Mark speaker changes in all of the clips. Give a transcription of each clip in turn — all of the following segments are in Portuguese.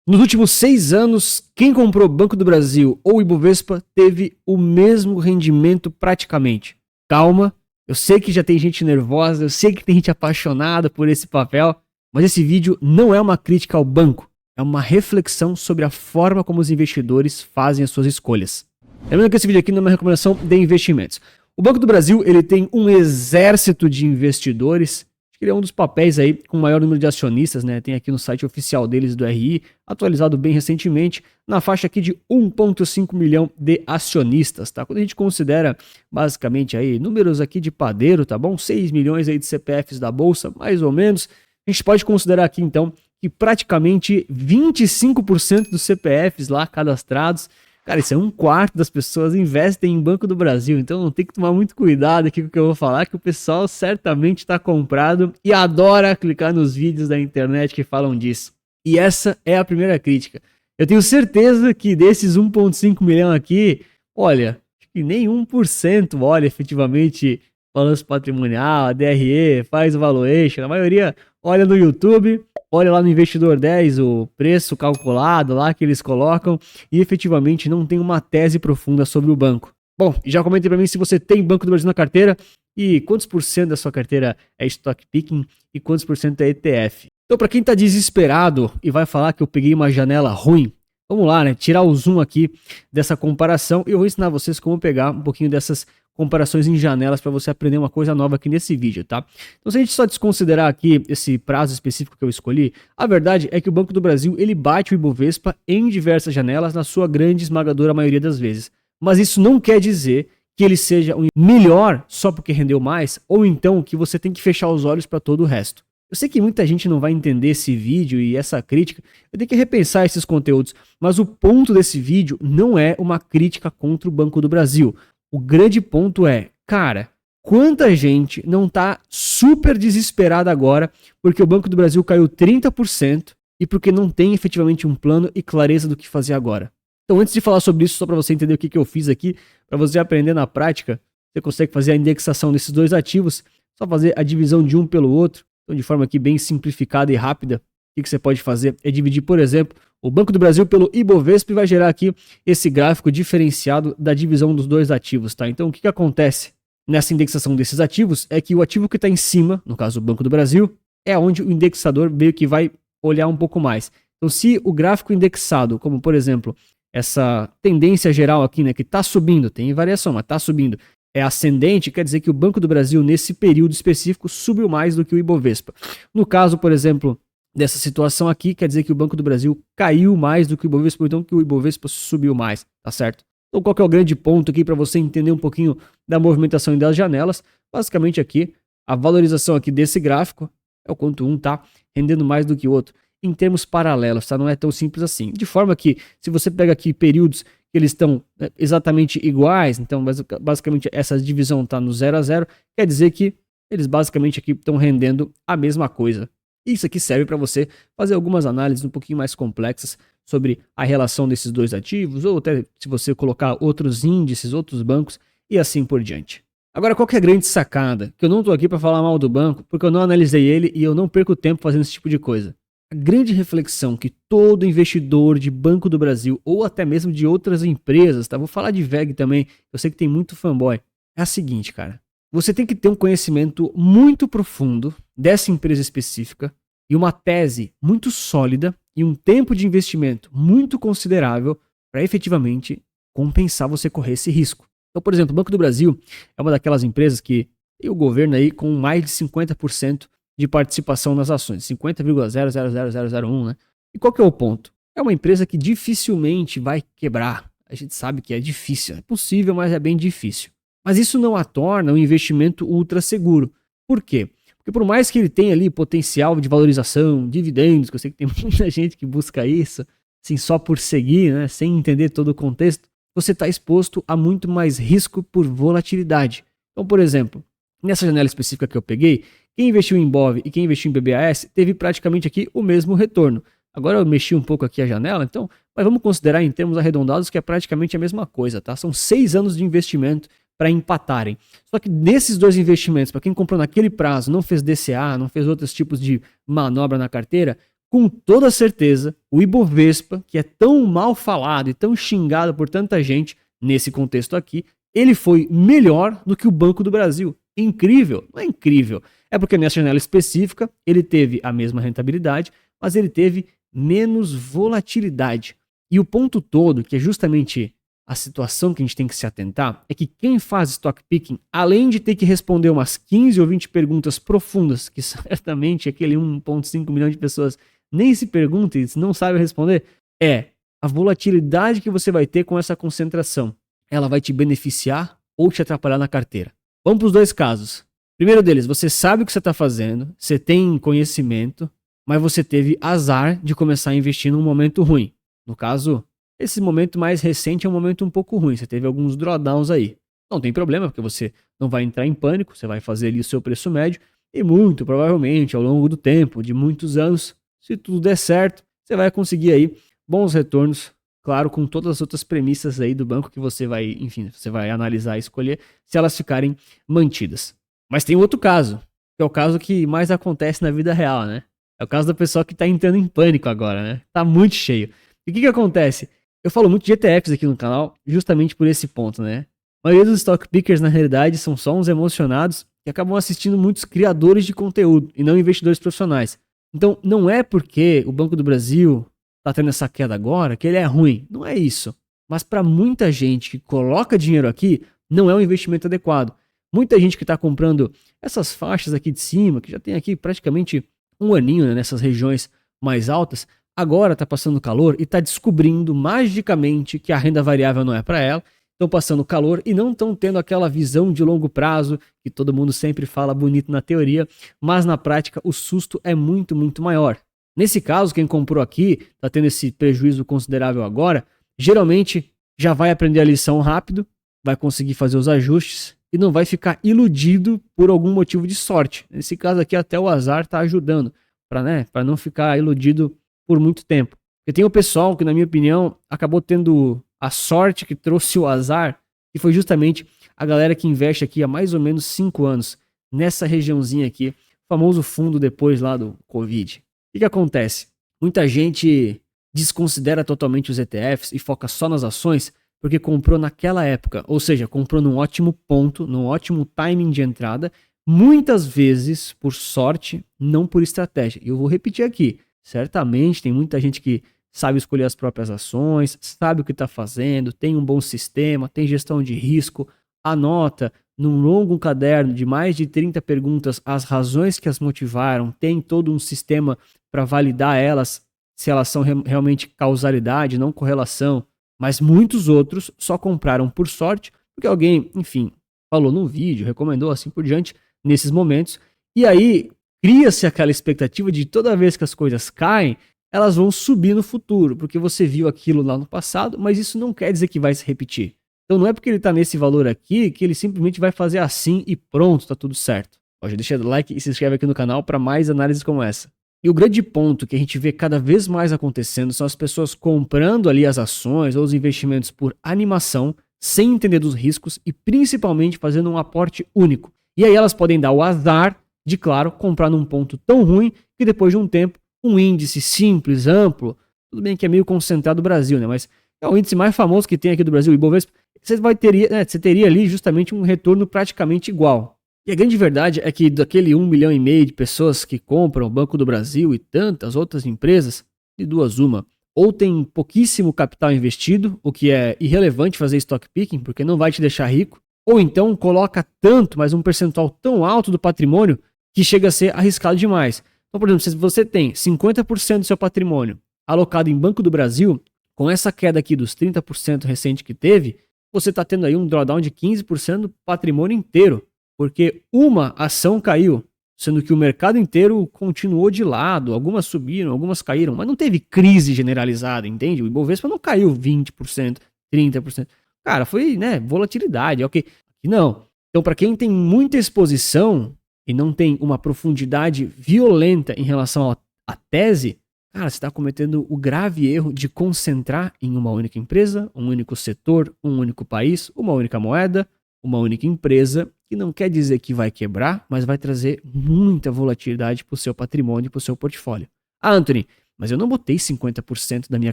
Speaker 1: Nos últimos 6 anos, quem comprou Banco do Brasil ou Ibovespa teve o mesmo rendimento praticamente. Calma, eu sei que já tem gente nervosa, eu sei que tem gente apaixonada por esse papel, mas esse vídeo não é uma crítica ao banco, é uma reflexão sobre a forma como os investidores fazem as suas escolhas. Lembrando que esse vídeo aqui não é uma recomendação de investimentos. O Banco do Brasil ele tem um exército de investidores. Acho que ele é um dos papéis aí com o maior número de acionistas, né? Tem aqui no site oficial deles do RI, atualizado bem recentemente, na faixa aqui de 1,5 milhão de acionistas, tá? Quando a gente considera basicamente aí números aqui de padeiro, tá bom? 6 milhões aí de CPFs da bolsa, mais ou menos. A gente pode considerar aqui então que praticamente 25% dos CPFs lá cadastrados, cara, isso é 1/4 das pessoas investem em Banco do Brasil, então tem que tomar muito cuidado aqui com o que eu vou falar, que o pessoal certamente está comprado e adora clicar nos vídeos da internet que falam disso. E essa é a primeira crítica. Eu tenho certeza que desses 1,5 milhão aqui, olha, acho que nem 1% olha efetivamente balanço patrimonial, a DRE, faz o valuation, a maioria olha no YouTube, olha lá no Investidor 10 o preço calculado lá que eles colocam e efetivamente não tem uma tese profunda sobre o banco. Bom, já comentei para mim se você tem Banco do Brasil na carteira e quantos por cento da sua carteira é stock picking e quantos por cento é ETF. Então para quem tá desesperado e vai falar que eu peguei uma janela ruim, vamos lá, né? Tirar o zoom aqui dessa comparação e eu vou ensinar vocês como pegar um pouquinho dessas comparações em janelas para você aprender uma coisa nova aqui nesse vídeo, tá? Então se a gente só desconsiderar aqui esse prazo específico que eu escolhi, a verdade é que o Banco do Brasil ele bate o Ibovespa em diversas janelas na sua grande esmagadora maioria das vezes. Mas isso não quer dizer que ele seja um melhor só porque rendeu mais ou então que você tem que fechar os olhos para todo o resto. Eu sei que muita gente não vai entender esse vídeo e essa crítica, eu tenho que repensar esses conteúdos, mas o ponto desse vídeo não é uma crítica contra o Banco do Brasil. O grande ponto é, cara, quanta gente não tá super desesperada agora porque o Banco do Brasil caiu 30% e porque não tem efetivamente um plano e clareza do que fazer agora. Então antes de falar sobre isso, só para você entender o que eu fiz aqui, para você aprender na prática, você consegue fazer a indexação desses dois ativos, só fazer a divisão de um pelo outro. Então, de forma aqui bem simplificada e rápida, o que você pode fazer é dividir, por exemplo, o Banco do Brasil pelo Ibovespa e vai gerar aqui esse gráfico diferenciado da divisão dos dois ativos, tá? Então, o que acontece nessa indexação desses ativos é que o ativo que está em cima, no caso o Banco do Brasil, é onde o indexador meio que vai olhar um pouco mais. Então, se o gráfico indexado, como por exemplo, essa tendência geral aqui, né, que está subindo, tem variação, mas está subindo, é ascendente, quer dizer que o Banco do Brasil, nesse período específico, subiu mais do que o Ibovespa. No caso, por exemplo, dessa situação aqui, quer dizer que o Banco do Brasil caiu mais do que o Ibovespa, então que o Ibovespa subiu mais, tá certo? Então qual que é o grande ponto aqui para você entender um pouquinho da movimentação e das janelas? Basicamente aqui, a valorização aqui desse gráfico é o quanto um tá rendendo mais do que o outro, em termos paralelos, tá? Não é tão simples assim. De forma que, se você pega aqui períodos que eles estão exatamente iguais, então basicamente essa divisão está no 0 a 0, quer dizer que eles basicamente aqui estão rendendo a mesma coisa. Isso aqui serve para você fazer algumas análises um pouquinho mais complexas sobre a relação desses dois ativos, ou até se você colocar outros índices, outros bancos e assim por diante. Agora, qual que é a grande sacada? Que eu não estou aqui para falar mal do banco, porque eu não analisei ele e eu não perco tempo fazendo esse tipo de coisa. A grande reflexão que todo investidor de Banco do Brasil, ou até mesmo de outras empresas, tá? Vou falar de VEG também, eu sei que tem muito fanboy, é a seguinte, cara. Você tem que ter um conhecimento muito profundo dessa empresa específica e uma tese muito sólida e um tempo de investimento muito considerável para efetivamente compensar você correr esse risco. Então, por exemplo, o Banco do Brasil é uma daquelas empresas que tem o governo aí com mais de 50% de participação nas ações, 50,000001, né? E qual que é o ponto? É uma empresa que dificilmente vai quebrar. A gente sabe que é difícil, é possível, mas é bem difícil. Mas isso não a torna um investimento ultra seguro. Por quê? Porque por mais que ele tenha ali potencial de valorização, dividendos, que eu sei que tem muita gente que busca isso, assim, só por seguir, né, sem entender todo o contexto, você está exposto a muito mais risco por volatilidade. Então, por exemplo, nessa janela específica que eu peguei, quem investiu em BOV e quem investiu em BBAS teve praticamente aqui o mesmo retorno. Agora eu mexi um pouco aqui a janela, então, mas vamos considerar em termos arredondados que é praticamente a mesma coisa, tá? São 6 anos de investimento para empatarem. Só que nesses dois investimentos, para quem comprou naquele prazo, não fez DCA, não fez outros tipos de manobra na carteira, com toda certeza, o Ibovespa, que é tão mal falado e tão xingado por tanta gente nesse contexto aqui, ele foi melhor do que o Banco do Brasil. Incrível? Não é incrível. É porque nessa janela específica ele teve a mesma rentabilidade, mas ele teve menos volatilidade. E o ponto todo, que é justamente a situação que a gente tem que se atentar, é que quem faz stock picking, além de ter que responder umas 15 ou 20 perguntas profundas, que certamente aquele 1,5 milhão de pessoas nem se perguntam e não sabem responder, é a volatilidade que você vai ter com essa concentração. Ela vai te beneficiar ou te atrapalhar na carteira. Vamos para os dois casos. Primeiro deles, você sabe o que você está fazendo, você tem conhecimento, mas você teve azar de começar a investir num momento ruim. No caso, esse momento mais recente é um momento um pouco ruim, você teve alguns drawdowns aí. Não tem problema, porque você não vai entrar em pânico, você vai fazer ali o seu preço médio e muito provavelmente ao longo do tempo, de muitos anos, se tudo der certo, você vai conseguir aí bons retornos, claro, com todas as outras premissas aí do banco que você vai, enfim, você vai analisar e escolher se elas ficarem mantidas. Mas tem outro caso, que é o caso que mais acontece na vida real, né? É o caso da pessoa que tá entrando em pânico agora, né? Tá muito cheio. E o que acontece? Eu falo muito de ETFs aqui no canal, justamente por esse ponto, né? A maioria dos stock pickers, na realidade, são só uns emocionados que acabam assistindo muitos criadores de conteúdo e não investidores profissionais. Então, não é porque o Banco do Brasil tá tendo essa queda agora que ele é ruim. Não é isso. Mas para muita gente que coloca dinheiro aqui, não é um investimento adequado. Muita gente que está comprando essas faixas aqui de cima, que já tem aqui praticamente um aninho, né, nessas regiões mais altas, agora está passando calor e está descobrindo magicamente que a renda variável não é para ela. Estão passando calor e não estão tendo aquela visão de longo prazo que todo mundo sempre fala bonito na teoria, mas na prática o susto é muito, muito maior. Nesse caso, quem comprou aqui, está tendo esse prejuízo considerável agora, geralmente já vai aprender a lição rápido, vai conseguir fazer os ajustes e não vai ficar iludido por algum motivo de sorte. Nesse caso aqui até o azar está ajudando para não ficar iludido por muito tempo. Porque tem o pessoal que, na minha opinião, acabou tendo a sorte que trouxe o azar, que foi justamente a galera que investe aqui há mais ou menos 5 anos, nessa regiãozinha aqui, famoso fundo depois lá do Covid. O que acontece? Muita gente desconsidera totalmente os ETFs e foca só nas ações porque comprou naquela época, ou seja, comprou num ótimo ponto, num ótimo timing de entrada, muitas vezes por sorte, não por estratégia. E eu vou repetir aqui, certamente tem muita gente que sabe escolher as próprias ações, sabe o que está fazendo, tem um bom sistema, tem gestão de risco, anota num longo caderno de mais de 30 perguntas as razões que as motivaram, tem todo um sistema para validar elas, se elas são realmente causalidade, não correlação, mas muitos outros só compraram por sorte, porque alguém, enfim, falou num vídeo, recomendou assim por diante, nesses momentos, e aí cria-se aquela expectativa de toda vez que as coisas caem, elas vão subir no futuro, porque você viu aquilo lá no passado, mas isso não quer dizer que vai se repetir. Então não é porque ele está nesse valor aqui que ele simplesmente vai fazer assim e pronto, está tudo certo. Já deixa o like e se inscreve aqui no canal para mais análises como essa. E o grande ponto que a gente vê cada vez mais acontecendo são as pessoas comprando ali as ações ou os investimentos por animação, sem entender dos riscos e principalmente fazendo um aporte único. E aí elas podem dar o azar de, claro, comprar num ponto tão ruim que depois de um tempo, um índice simples, amplo, tudo bem que é meio concentrado do Brasil, né? Mas é o índice mais famoso que tem aqui do Brasil, o Ibovespa, você teria ali justamente um retorno praticamente igual. E a grande verdade é que daquele 1,5 milhão de pessoas que compram o Banco do Brasil e tantas outras empresas, de duas uma, ou tem pouquíssimo capital investido, o que é irrelevante fazer stock picking, porque não vai te deixar rico, ou então coloca tanto, mas um percentual tão alto do patrimônio, que chega a ser arriscado demais. Então, por exemplo, se você tem 50% do seu patrimônio alocado em Banco do Brasil, com essa queda aqui dos 30% recente que teve, você está tendo aí um drawdown de 15% do patrimônio inteiro, porque uma ação caiu, sendo que o mercado inteiro continuou de lado, algumas subiram, algumas caíram, mas não teve crise generalizada, entende? O Ibovespa não caiu 20%, 30%. Cara, foi, né, volatilidade, ok? E não. Então, para quem tem muita exposição e não tem uma profundidade violenta em relação à tese, cara, você está cometendo o grave erro de concentrar em uma única empresa, um único setor, um único país, uma única moeda, uma única empresa, que não quer dizer que vai quebrar, mas vai trazer muita volatilidade para o seu patrimônio, para o seu portfólio. Ah, Anthony, mas eu não botei 50% da minha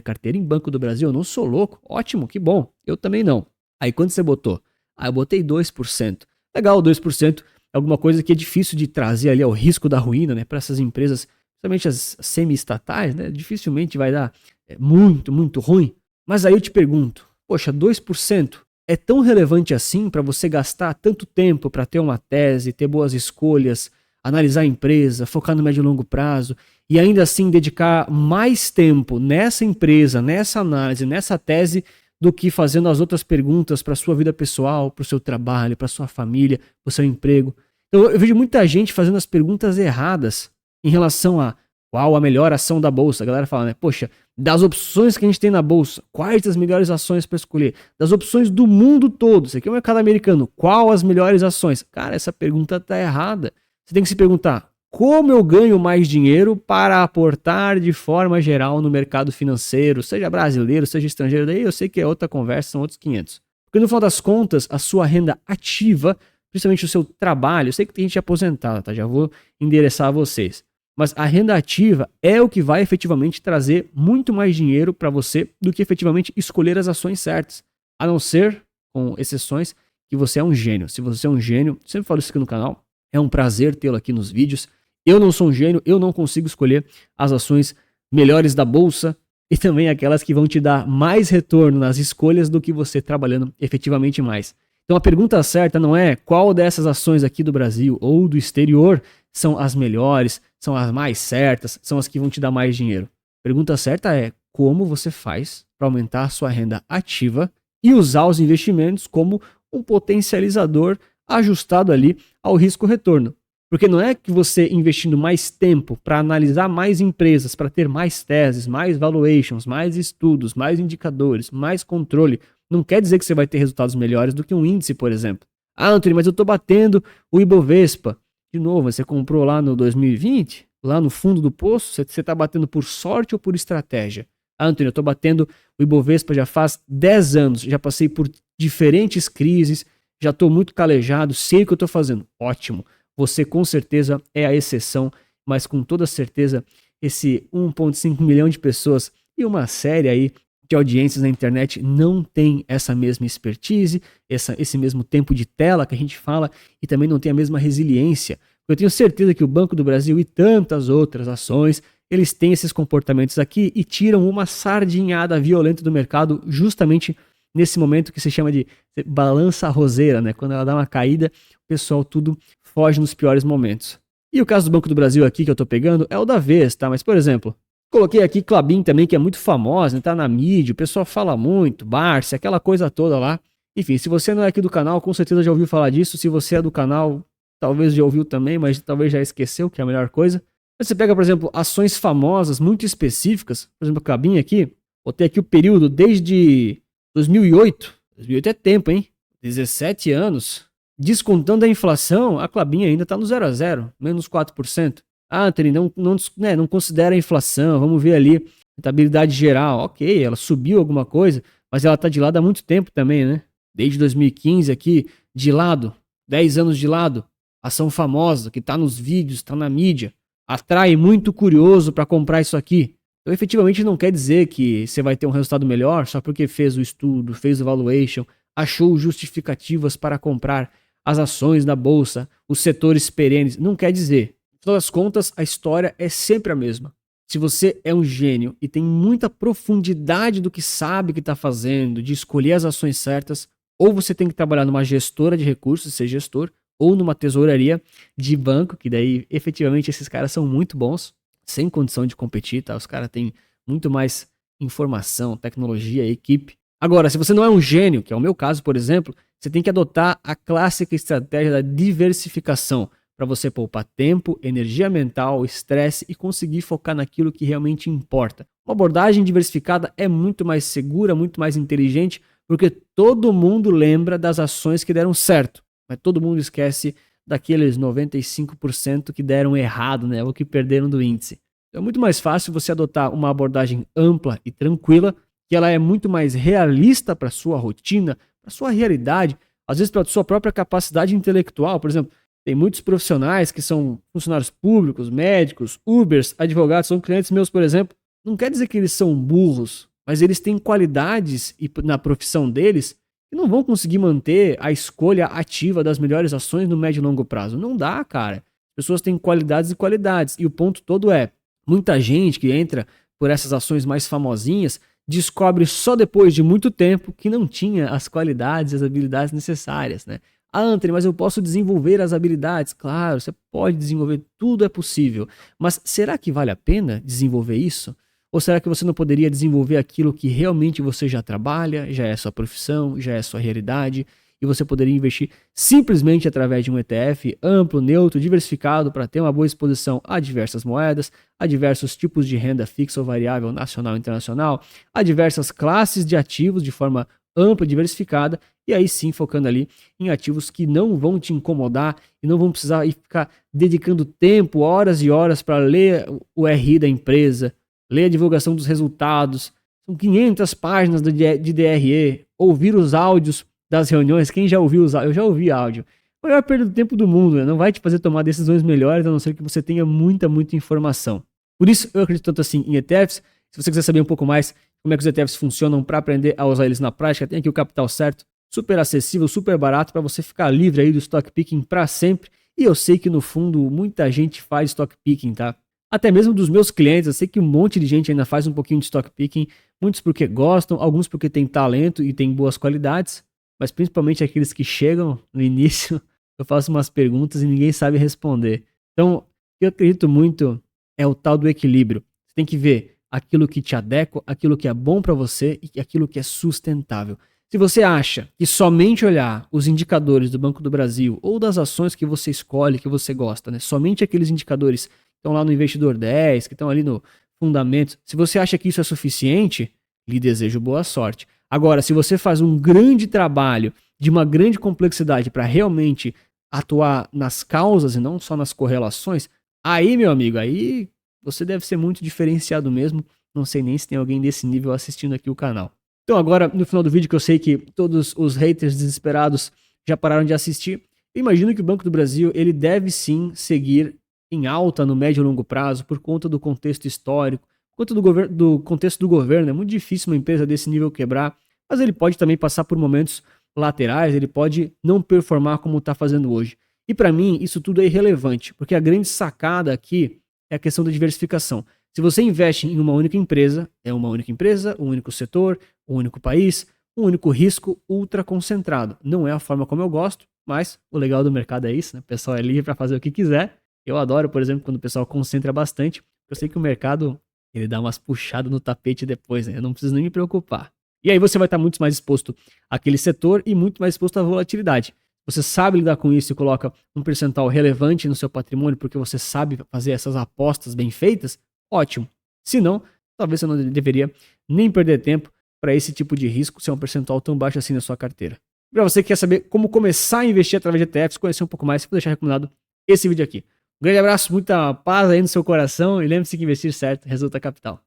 Speaker 1: carteira em Banco do Brasil, eu não sou louco. Ótimo, que bom. Eu também não. Aí quando você botou? Eu botei 2%. Legal, 2% é alguma coisa que é difícil de trazer ali ao risco da ruína, né? Para essas empresas, principalmente as semi-estatais, né? Dificilmente vai dar muito, muito ruim. Mas aí eu te pergunto, poxa, 2% é tão relevante assim para você gastar tanto tempo para ter uma tese, ter boas escolhas, analisar a empresa, focar no médio e longo prazo e ainda assim dedicar mais tempo nessa empresa, nessa análise, nessa tese do que fazendo as outras perguntas para sua vida pessoal, para o seu trabalho, para sua família, para o seu emprego. Então eu vejo muita gente fazendo as perguntas erradas em relação a qual a melhor ação da bolsa. A galera fala, né? Poxa, das opções que a gente tem na bolsa, quais as melhores ações para escolher? Das opções do mundo todo, isso aqui é o mercado americano, qual as melhores ações? Cara, essa pergunta tá errada. Você tem que se perguntar, como eu ganho mais dinheiro para aportar de forma geral no mercado financeiro, seja brasileiro, seja estrangeiro? Daí eu sei que é outra conversa, são outros 500. Porque no final das contas, a sua renda ativa, principalmente o seu trabalho, eu sei que tem gente aposentada, tá? Já vou endereçar a vocês. Mas a renda ativa é o que vai efetivamente trazer muito mais dinheiro para você do que efetivamente escolher as ações certas. A não ser, com exceções, que você é um gênio. Se você é um gênio, sempre falo isso aqui no canal, é um prazer tê-lo aqui nos vídeos. Eu não sou um gênio, eu não consigo escolher as ações melhores da bolsa e também aquelas que vão te dar mais retorno nas escolhas do que você trabalhando efetivamente mais. Então a pergunta certa não é qual dessas ações aqui do Brasil ou do exterior são as melhores, são as mais certas, são as que vão te dar mais dinheiro. A pergunta certa é como você faz para aumentar a sua renda ativa e usar os investimentos como um potencializador ajustado ali ao risco-retorno. Porque não é que você investindo mais tempo para analisar mais empresas, para ter mais teses, mais valuations, mais estudos, mais indicadores, mais controle, não quer dizer que você vai ter resultados melhores do que um índice, por exemplo. Ah, Antônio, mas eu estou batendo o Ibovespa. De novo, você comprou lá no 2020, lá no fundo do poço, você está batendo por sorte ou por estratégia? Ah, Antônio, eu estou batendo o Ibovespa já faz 10 anos, já passei por diferentes crises, já estou muito calejado, sei o que eu estou fazendo. Ótimo. Você com certeza é a exceção, mas com toda certeza esse 1,5 milhão de pessoas e uma série aí de audiências na internet não tem essa mesma expertise, esse mesmo tempo de tela que a gente fala e também não tem a mesma resiliência. Eu tenho certeza que o Banco do Brasil e tantas outras ações, eles têm esses comportamentos aqui e tiram uma sardinhada violenta do mercado justamente nesse momento que se chama de balança arrozeira, né? Quando ela dá uma caída, o pessoal tudo foge nos piores momentos. E o caso do Banco do Brasil aqui que eu tô pegando é o da vez, tá? Mas, por exemplo, coloquei aqui Klabin também, que é muito famosa, né? Tá na mídia, o pessoal fala muito, Barça, aquela coisa toda lá. Enfim, se você não é aqui do canal, com certeza já ouviu falar disso. Se você é do canal, talvez já ouviu também, mas talvez já esqueceu, que é a melhor coisa. Mas você pega, por exemplo, ações famosas, muito específicas, por exemplo, Klabin aqui, botei aqui o período desde 2008. 2008 é tempo, hein? 17 anos. Descontando a inflação, a Klabin ainda está no 0 a 0, menos 4%. Ah, Anthony, não considera a inflação, vamos ver ali, rentabilidade geral. Ok, ela subiu alguma coisa, mas ela está de lado há muito tempo também, né? Desde 2015 aqui, de lado, 10 anos de lado. Ação famosa, que está nos vídeos, está na mídia. Atrai muito curioso para comprar isso aqui. Então, efetivamente, não quer dizer que você vai ter um resultado melhor só porque fez o estudo, fez o valuation, achou justificativas para comprar as ações da bolsa, os setores perenes. Não quer dizer. No final das contas, a história é sempre a mesma. Se você é um gênio e tem muita profundidade do que sabe que está fazendo, de escolher as ações certas, ou você tem que trabalhar numa gestora de recursos, ser gestor, ou numa tesouraria de banco, que daí efetivamente esses caras são muito bons, sem condição de competir, tá? Os caras têm muito mais informação, tecnologia, equipe. Agora, se você não é um gênio, que é o meu caso, por exemplo, você tem que adotar a clássica estratégia da diversificação para você poupar tempo, energia mental, estresse e conseguir focar naquilo que realmente importa. Uma abordagem diversificada é muito mais segura, muito mais inteligente, porque todo mundo lembra das ações que deram certo, mas todo mundo esquece daqueles 95% que deram errado, né, ou que perderam do índice. Então é muito mais fácil você adotar uma abordagem ampla e tranquila, que ela é muito mais realista para a sua rotina, para a sua realidade, às vezes para a sua própria capacidade intelectual. Por exemplo, tem muitos profissionais que são funcionários públicos, médicos, Ubers, advogados, são clientes meus, por exemplo, não quer dizer que eles são burros, mas eles têm qualidades na profissão deles que não vão conseguir manter a escolha ativa das melhores ações no médio e longo prazo. Não dá, cara. As pessoas têm qualidades e qualidades. E o ponto todo é, muita gente que entra por essas ações mais famosinhas descobre só depois de muito tempo que não tinha as qualidades e as habilidades necessárias, né? Ah, Anthony, mas eu posso desenvolver as habilidades. Claro, você pode desenvolver, tudo é possível. Mas será que vale a pena desenvolver isso? Ou será que você não poderia desenvolver aquilo que realmente você já trabalha, já é sua profissão, já é sua realidade, e você poderia investir simplesmente através de um ETF amplo, neutro, diversificado, para ter uma boa exposição a diversas moedas, a diversos tipos de renda fixa ou variável nacional e internacional, a diversas classes de ativos de forma ampla e diversificada, e aí sim focando ali em ativos que não vão te incomodar e não vão precisar ficar dedicando tempo, horas e horas para ler o RI da empresa, ler a divulgação dos resultados. São 500 páginas de DRE, ouvir os áudios das reuniões. Quem já ouviu os áudios? Eu já ouvi áudio. A maior perda do tempo do mundo, né? Não vai te fazer tomar decisões melhores, a não ser que você tenha muita informação. Por isso eu acredito tanto assim em ETFs. Se você quiser saber um pouco mais como é que os ETFs funcionam para aprender a usar eles na prática, tem aqui o Capital Certo, super acessível, super barato para você ficar livre aí do stock picking para sempre. E eu sei que no fundo muita gente faz stock picking, tá? Até mesmo dos meus clientes, eu sei que um monte de gente ainda faz um pouquinho de stock picking, muitos porque gostam, alguns porque têm talento e têm boas qualidades, mas principalmente aqueles que chegam no início, eu faço umas perguntas e ninguém sabe responder. Então, o que eu acredito muito é o tal do equilíbrio. Você tem que ver aquilo que te adequa, aquilo que é bom para você e aquilo que é sustentável. Se você acha que somente olhar os indicadores do Banco do Brasil ou das ações que você escolhe, que você gosta, né? Somente aqueles indicadores que estão lá no Investidor 10, que estão ali no Fundamentos, se você acha que isso é suficiente, lhe desejo boa sorte. Agora, se você faz um grande trabalho de uma grande complexidade para realmente atuar nas causas e não só nas correlações, aí, meu amigo, aí você deve ser muito diferenciado mesmo. Não sei nem se tem alguém desse nível assistindo aqui o canal. Então agora, no final do vídeo, que eu sei que todos os haters desesperados já pararam de assistir, eu imagino que o Banco do Brasil ele deve sim seguir em alta no médio e longo prazo por conta do contexto histórico, por conta do contexto do governo. É muito difícil uma empresa desse nível quebrar, mas ele pode também passar por momentos laterais, ele pode não performar como está fazendo hoje. E para mim, isso tudo é irrelevante, porque a grande sacada aqui é a questão da diversificação. Se você investe em uma única empresa, é uma única empresa, um único setor, um único país, um único risco ultra concentrado. Não é a forma como eu gosto, mas o legal do mercado é isso, né? O pessoal é livre para fazer o que quiser. Eu adoro, por exemplo, quando o pessoal concentra bastante. Eu sei que o mercado ele dá umas puxadas no tapete depois, né? Eu não preciso nem me preocupar. E aí você vai estar muito mais exposto àquele setor e muito mais exposto à volatilidade. Você sabe lidar com isso e coloca um percentual relevante no seu patrimônio porque você sabe fazer essas apostas bem feitas, ótimo. Se não, talvez você não deveria nem perder tempo para esse tipo de risco, se é um percentual tão baixo assim na sua carteira. Para você que quer saber como começar a investir através de ETFs, conhecer um pouco mais, vou deixar recomendado esse vídeo aqui. Um grande abraço, muita paz aí no seu coração e lembre-se que investir certo resulta capital.